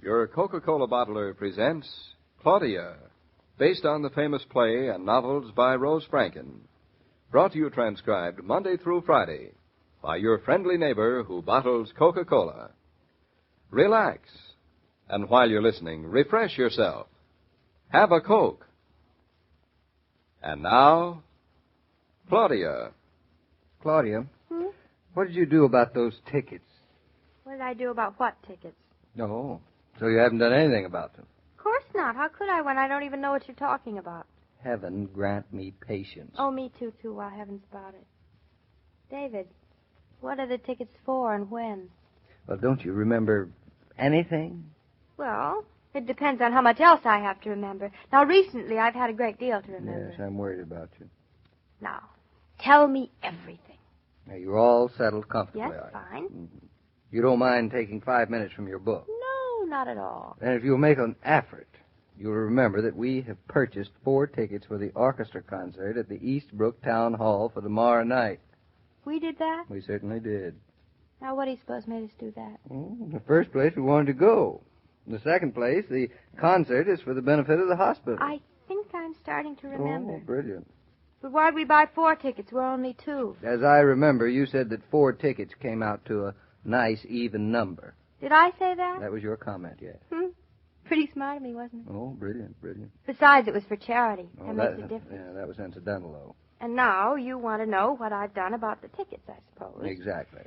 Your Coca-Cola bottler presents Claudia, based on the famous play and novels by Rose Franken. Brought to you transcribed Monday through Friday by your friendly neighbor who bottles Coca-Cola. Relax, and while you're listening, refresh yourself. Have a Coke. And now, Claudia. Claudia, what did you do about those tickets? What did I do about what tickets? No, so you haven't done anything about them. Of course not. How could I when I don't even know what you're talking about? Heaven grant me patience. Oh, me too, while heaven's about it. David, what are the tickets for and when? Well, don't you remember anything? Well, it depends on how much else I have to remember. Now, recently, I've had a great deal to remember. Yes, I'm worried about you. Now, tell me everything. Now, you're all settled comfortably, Yes, are you? fine. Mm-hmm. You don't mind taking 5 minutes from your book? No, not at all. And if you'll make an effort, you'll remember that we have purchased 4 tickets for the orchestra concert at the Eastbrook Town Hall for tomorrow night. We did that? We certainly did. Now, what do you suppose made us do that? Well, in the first place, we wanted to go. In the second place, the concert is for the benefit of the hospital. I think I'm starting to remember. Oh, brilliant. But why'd we buy 4 tickets? We're only 2. As I remember, you said that 4 tickets came out to a nice, even number. Did I say that? That was your comment, yes. Pretty smart of me, wasn't it? Oh, brilliant. Besides, it was for charity. Oh, That makes a difference. Yeah, that was incidental, though. And now you want to know what I've done about the tickets, I suppose. Exactly.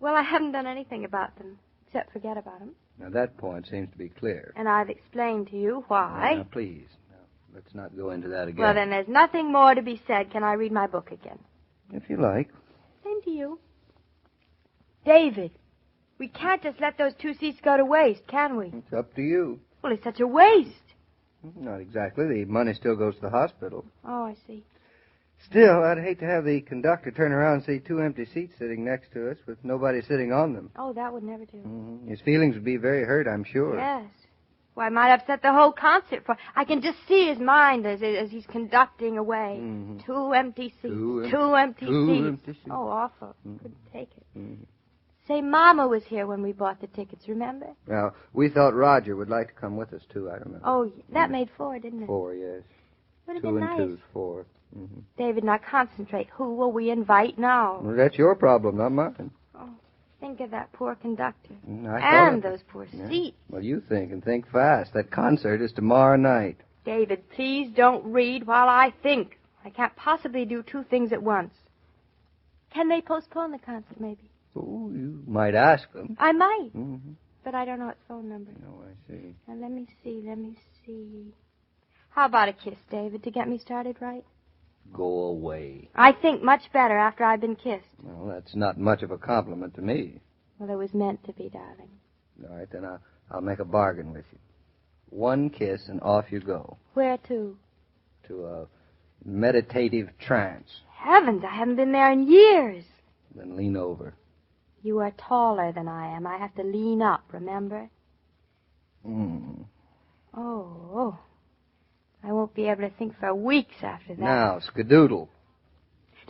Well, I haven't done anything about them, except forget about them. Now, that point seems to be clear. And I've explained to you why. Now, please. Now, let's not go into that again. Well, then there's nothing more to be said. Can I read my book again? If you like. Same to you. David, we can't just let those 2 seats go to waste, can we? It's up to you. Well, it's such a waste. Not exactly. The money still goes to the hospital. Oh, I see. Still, I'd hate to have the conductor turn around and see 2 empty seats sitting next to us with nobody sitting on them. Oh, that would never do. Mm-hmm. His feelings would be very hurt, I'm sure. Yes. Well, I might upset the whole concert. I can just see his mind as he's conducting away. Mm-hmm. 2 empty seats. 2 empty seats. empty seats. Oh, awful. Mm-hmm. Couldn't take it. Mm-hmm. Say, Mama was here when we bought the tickets, remember? Now, we thought Roger would like to come with us, too, I remember. Oh, that made 4, didn't it? 4, yes. Would have 2 been and nice. 2's 4. Mm-hmm. David, now concentrate. Who will we invite now? Well, that's your problem, not mine. Oh, think of that poor conductor. And those poor seats. Well, you think, and think fast. That concert is tomorrow night. David, please don't read while I think. I can't possibly do 2 things at once. Can they postpone the concert, maybe? Oh, you might ask them. I might. Mm-hmm. But I don't know its phone number. Oh, I see. Now, let me see. How about a kiss, David, to get me started right? Go away. I think much better after I've been kissed. Well, that's not much of a compliment to me. Well, it was meant to be, darling. All right, then I'll make a bargain with you. 1 kiss and off you go. Where to? To a meditative trance. Heavens, I haven't been there in years. Then lean over. You are taller than I am. I have to lean up, remember? Oh. I won't be able to think for weeks after that. Now, skedoodle.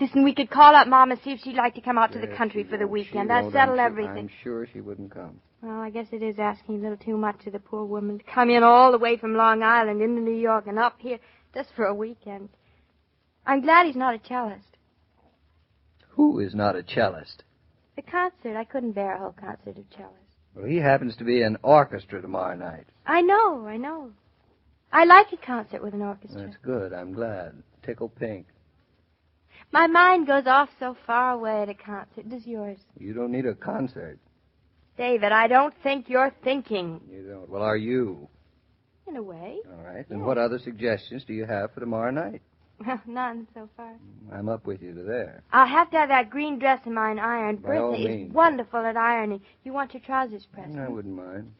Listen, we could call up Mama, see if she'd like to come out to the country for the weekend. That'd settle everything. I'm sure she wouldn't come. Well, I guess it is asking a little too much of the poor woman to come in all the way from Long Island into New York and up here just for a weekend. I'm glad he's not a cellist. Who is not a cellist? The concert. I couldn't bear a whole concert of cellists. Well, he happens to be in orchestra tomorrow night. I know. I like a concert with an orchestra. That's good. I'm glad. Tickle pink. My mind goes off so far away at a concert. Does yours? You don't need a concert. David, I don't think you're thinking. You don't. Well, are you? In a way. All right. And what other suggestions do you have for tomorrow night? None so far. I'm up with you to there. I'll have to have that green dress of mine ironed. By all Bertha means. is wonderful at ironing. You want your trousers pressed? I wouldn't mind.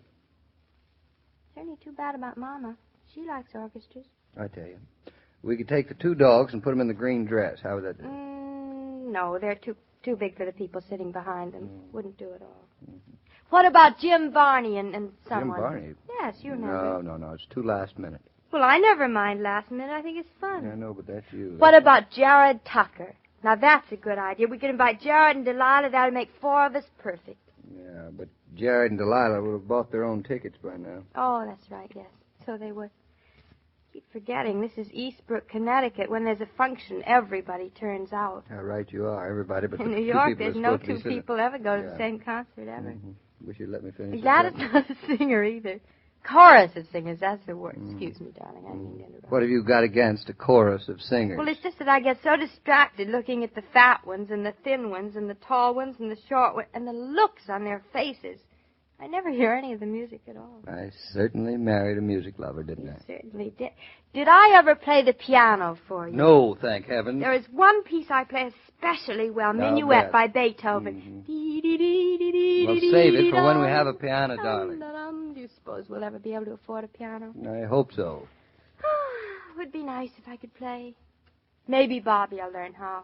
Certainly too bad about Mama. She likes orchestras. I tell you. We could take the 2 dogs and put them in the green dress. How would that do? No, they're too big for the people sitting behind them. Wouldn't do it all. Mm-hmm. What about Jim Varney and someone? Jim Varney? Yes, you know. No. It's too last minute. Well, I never mind last minute. I think it's fun. Yeah, I know, but that's you. What about Jared Tucker? Now, that's a good idea. We could invite Jared and Delilah. That would make 4 of us perfect. Yeah, but Jared and Delilah would have bought their own tickets by now. Oh, that's right, yes. So they would. Keep forgetting, this is Eastbrook, Connecticut. When there's a function, everybody turns out. How right you are, everybody but In the New two York, people there's are no supposed to be two sitting- people ever go to Yeah. the same concert ever. Mm-hmm. Wish you'd let me finish. Glad the it's sentence. not a singer either. Chorus of singers, that's the word. Excuse me, darling, I didn't mean to interrupt. What have you got against a chorus of singers? Well, it's just that I get so distracted looking at the fat ones and the thin ones and the tall ones and the short ones and the looks on their faces. I never hear any of the music at all. I certainly married a music lover, didn't I? Certainly did. Did I ever play the piano for you? No, thank heaven. There is one piece I play especially well, Now Minuet that. by Beethoven. Well, save it for when we have a piano, darling. Do you suppose we'll ever be able to afford a piano? I hope so. It would be nice if I could play. Maybe Bobby will learn how.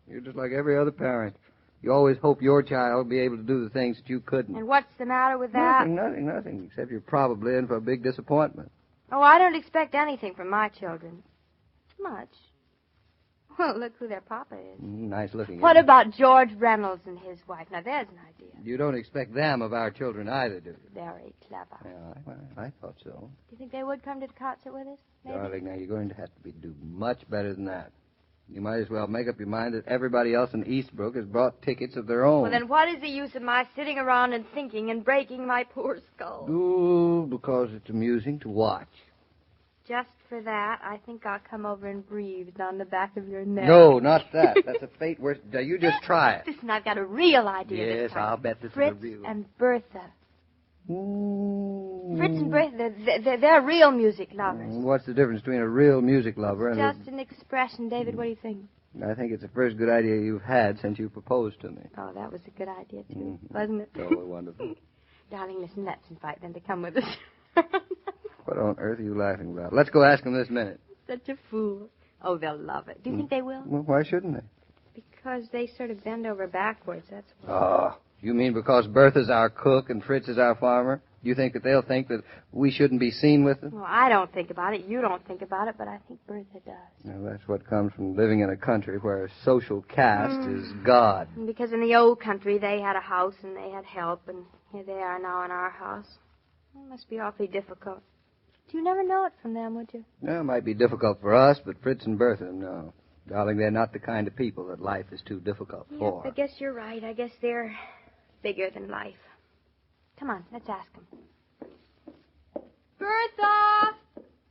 You're just like every other parent. You always hope your child will be able to do the things that you couldn't. And what's the matter with that? Nothing, except you're probably in for a big disappointment. Oh, I don't expect anything from my children. Much. Well, look who their papa is. Nice looking. What isn't it? about George Reynolds and his wife? Now, there's an idea. You don't expect them of our children either, do you? Very clever. Yeah, I thought so. Do you think they would come to the concert with us? Maybe? Darling, now you're going to have to do much better than that. You might as well make up your mind that everybody else in Eastbrook has brought tickets of their own. Well, then what is the use of my sitting around and thinking and breaking my poor skull? Oh, because it's amusing to watch. Just for that, I think I'll come over and breathe down the back of your neck. No, not that. That's a fate worse. Now, you just try it. Listen, I've got a real idea this Yes, time. I'll bet this Fritz is a real. and Bertha. Mm. Fritz and Bertha, they're real music lovers. What's the difference between a real music lover and Just an expression. David, what do you think? I think it's the first good idea you've had since you proposed to me. Oh, that was a good idea, too, wasn't it? Oh, wonderful. Darling, listen, let's invite them to come with us. What on earth are you laughing about? Let's go ask them this minute. Such a fool. Oh, they'll love it. Do you think they will? Well, why shouldn't they? Because they sort of bend over backwards, that's why. Oh, you mean because Bertha's our cook and Fritz is our farmer? You think that they'll think that we shouldn't be seen with them? Well, I don't think about it. You don't think about it, but I think Bertha does. Well, that's what comes from living in a country where social caste is God. And because in the old country they had a house and they had help, and here they are now in our house. It must be awfully difficult. You never know it from them, would you? Well, it might be difficult for us, but Fritz and Bertha, no. Darling, they're not the kind of people that life is too difficult Yes, for. I guess you're right. I guess they're bigger than life. Come on, let's ask them. Bertha!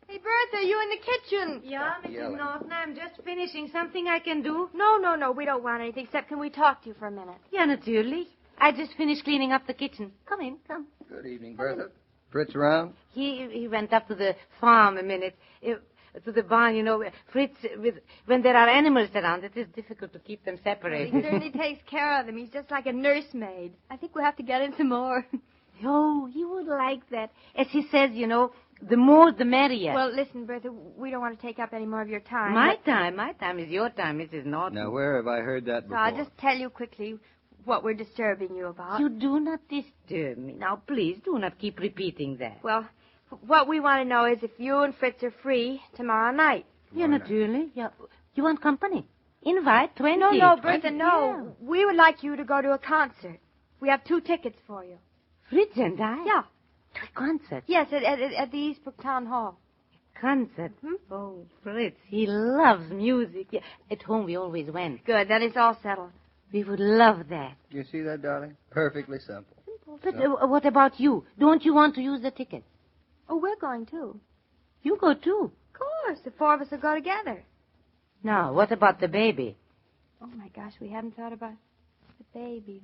Hey, Bertha, you in the kitchen? Yeah, yelling. Mrs. Naughton, I'm just finishing something I can do. No, we don't want anything, except can we talk to you for a minute? Yeah, naturally. I just finished cleaning up the kitchen. Come in, come. Good evening, Bertha. Fritz around? He went up to the farm a minute, to the barn, you know. Fritz, when there are animals around, it is difficult to keep them He separated. certainly takes care of them. He's just like a nursemaid. I think we'll have to get in some more. Oh, he would like that. As he says, you know, the more the merrier. Well, listen, Bertha, we don't want to take up any more of your time. my time is your time, Mrs. Naughton. Now, where have I heard that So before? I'll just tell you quickly what we're disturbing you about. You do not disturb me. Now, please do not keep repeating that. Well, what we want to know is if you and Fritz are free tomorrow night. Yeah, naturally. Yeah. You want company? Invite 20. No, Bertha, no. We would like you to go to a concert. We have 2 tickets for you. Fritz and I? Yeah. To a concert? Yes, at the Eastbrook Town Hall. Concert? Oh, Fritz, he loves music. Yeah. At home we always went. Good, then it's all settled. We would love that. You see that, darling? Perfectly simple. But what about you? Don't you want to use the ticket? Oh, we're going too. You go too. Of course, the 4 of us will go together. Now, what about the baby? Oh, my gosh, we haven't thought about the baby.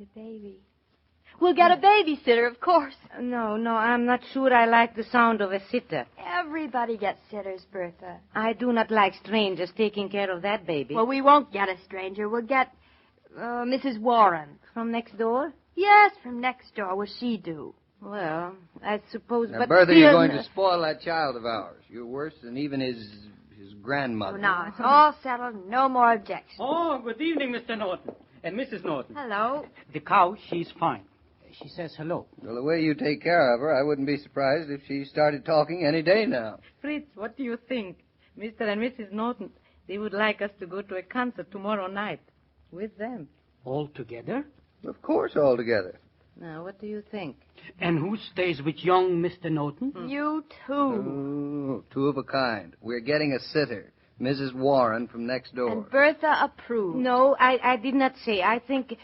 We'll get a babysitter, of course. No, I'm not sure I like the sound of a sitter. Everybody gets sitters, Bertha. I do not like strangers taking care of that baby. Well, we won't get a stranger. We'll get Mrs. Warren. From next door? Yes, from next door. What'll she do? Well, I suppose, Now, but Bertha, still, you're going to spoil that child of ours. You're worse than even his grandmother. Oh, now, it's all settled. No more objections. Oh, good evening, Mr. Naughton. And Mrs. Naughton. Hello. The cow, she's fine. She says hello. Well, the way you take care of her, I wouldn't be surprised if she started talking any day now. Fritz, what do you think? Mr. and Mrs. Naughton, they would like us to go to a concert tomorrow night with them. All together? Of course, all together. Now, what do you think? And who stays with young Mr. Naughton? You too. Oh, two of a kind. We're getting a sitter, Mrs. Warren from next door. And Bertha approves. No, I did not say. I think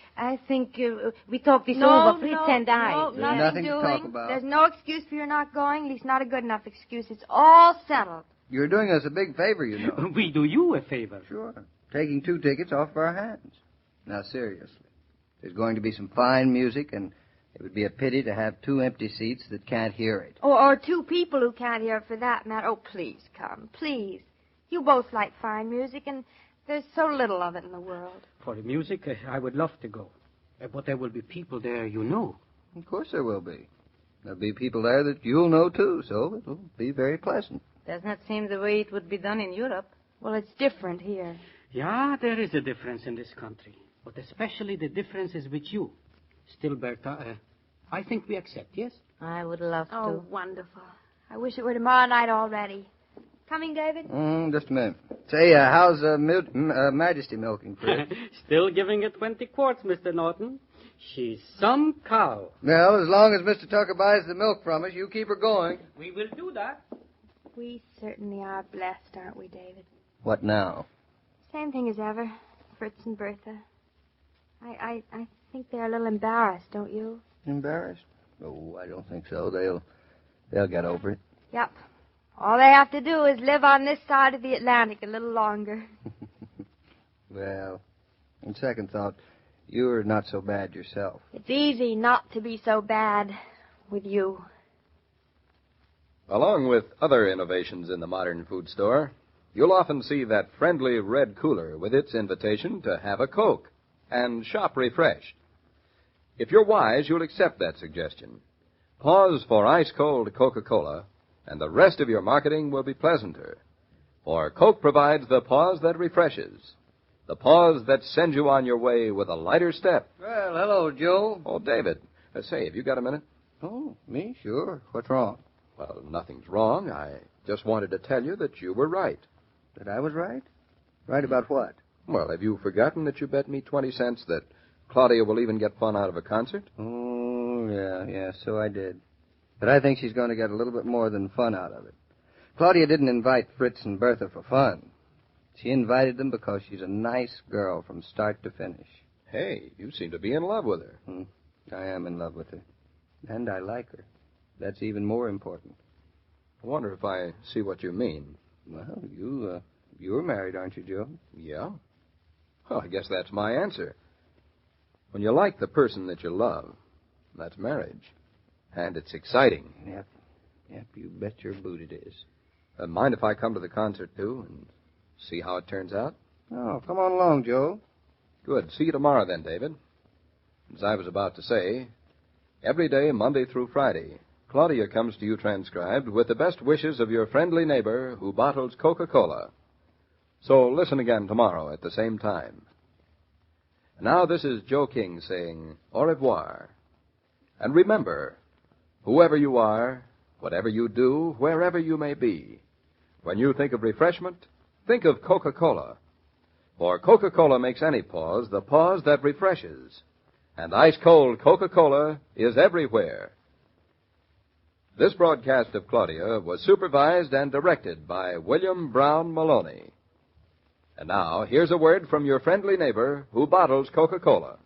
we talked this over, Fritz and I. No, There's nothing nothing to doing. talk about. There's no excuse for your not going, at least not a good enough excuse. It's all settled. You're doing us a big favor, you know. We do you a favor. Sure. Taking 2 tickets off of our hands. Now, seriously. There's going to be some fine music, and it would be a pity to have 2 empty seats that can't hear it. Or 2 people who can't hear it for that matter. Oh, please come, please. You both like fine music, and there's so little of it in the world. For the music, I would love to go. But there will be people there you know. Of course there will be. There'll be people there that you'll know, too, so it'll be very pleasant. Does not seem the way it would be done in Europe. Well, it's different here. Yeah, there is a difference in this country. But especially the difference is with you. Still, Bertha, I think we accept, yes? I would love Oh, to. wonderful. I wish it were tomorrow night already. Coming, David? Just a minute. Say, how's Majesty milking, Fritz? Still giving it 20 quarts, Mr. Naughton. She's some cow. Well, as long as Mr. Tucker buys the milk from us, you keep her going. We will do that. We certainly are blessed, aren't we, David? What now? Same thing as ever, Fritz and Bertha. I think they're a little embarrassed, don't you? Embarrassed? Oh, I don't think so. They'll get over it. Yep. All they have to do is live on this side of the Atlantic a little longer. Well, on second thought, you're not so bad yourself. It's easy not to be so bad with you. Along with other innovations in the modern food store, you'll often see that friendly red cooler with its invitation to have a Coke and shop refreshed. If you're wise, you'll accept that suggestion. Pause for ice-cold Coca-Cola, and the rest of your marketing will be pleasanter. For Coke provides the pause that refreshes, the pause that sends you on your way with a lighter step. Well, hello, Joe. Oh, David, say, have you got a minute? Oh, me? Sure. What's wrong? Well, nothing's wrong. I just wanted to tell you that you were right. That I was right? Right about what? Well, have you forgotten that you bet me 20 cents that Claudia will even get fun out of a concert? Oh, yeah, so I did. But I think she's going to get a little bit more than fun out of it. Claudia didn't invite Fritz and Bertha for fun. She invited them because she's a nice girl from start to finish. Hey, you seem to be in love with her. I am in love with her. And I like her. That's even more important. I wonder if I see what you mean. Well, you're married, aren't you, Joe? Yeah? Well, I guess that's my answer. When you like the person that you love, that's marriage. And it's exciting. Yep, you bet your boot it is. Mind if I come to the concert, too, and see how it turns out? Oh, come on along, Joe. Good. See you tomorrow, then, David. As I was about to say, every day, Monday through Friday, Claudia comes to you transcribed with the best wishes of your friendly neighbor who bottles Coca-Cola. So listen again tomorrow at the same time. Now this is Joe King saying au revoir. And remember, whoever you are, whatever you do, wherever you may be, when you think of refreshment, think of Coca-Cola. For Coca-Cola makes any pause the pause that refreshes. And ice-cold Coca-Cola is everywhere. This broadcast of Claudia was supervised and directed by William Brown Meloney. And now, here's a word from your friendly neighbor who bottles Coca-Cola.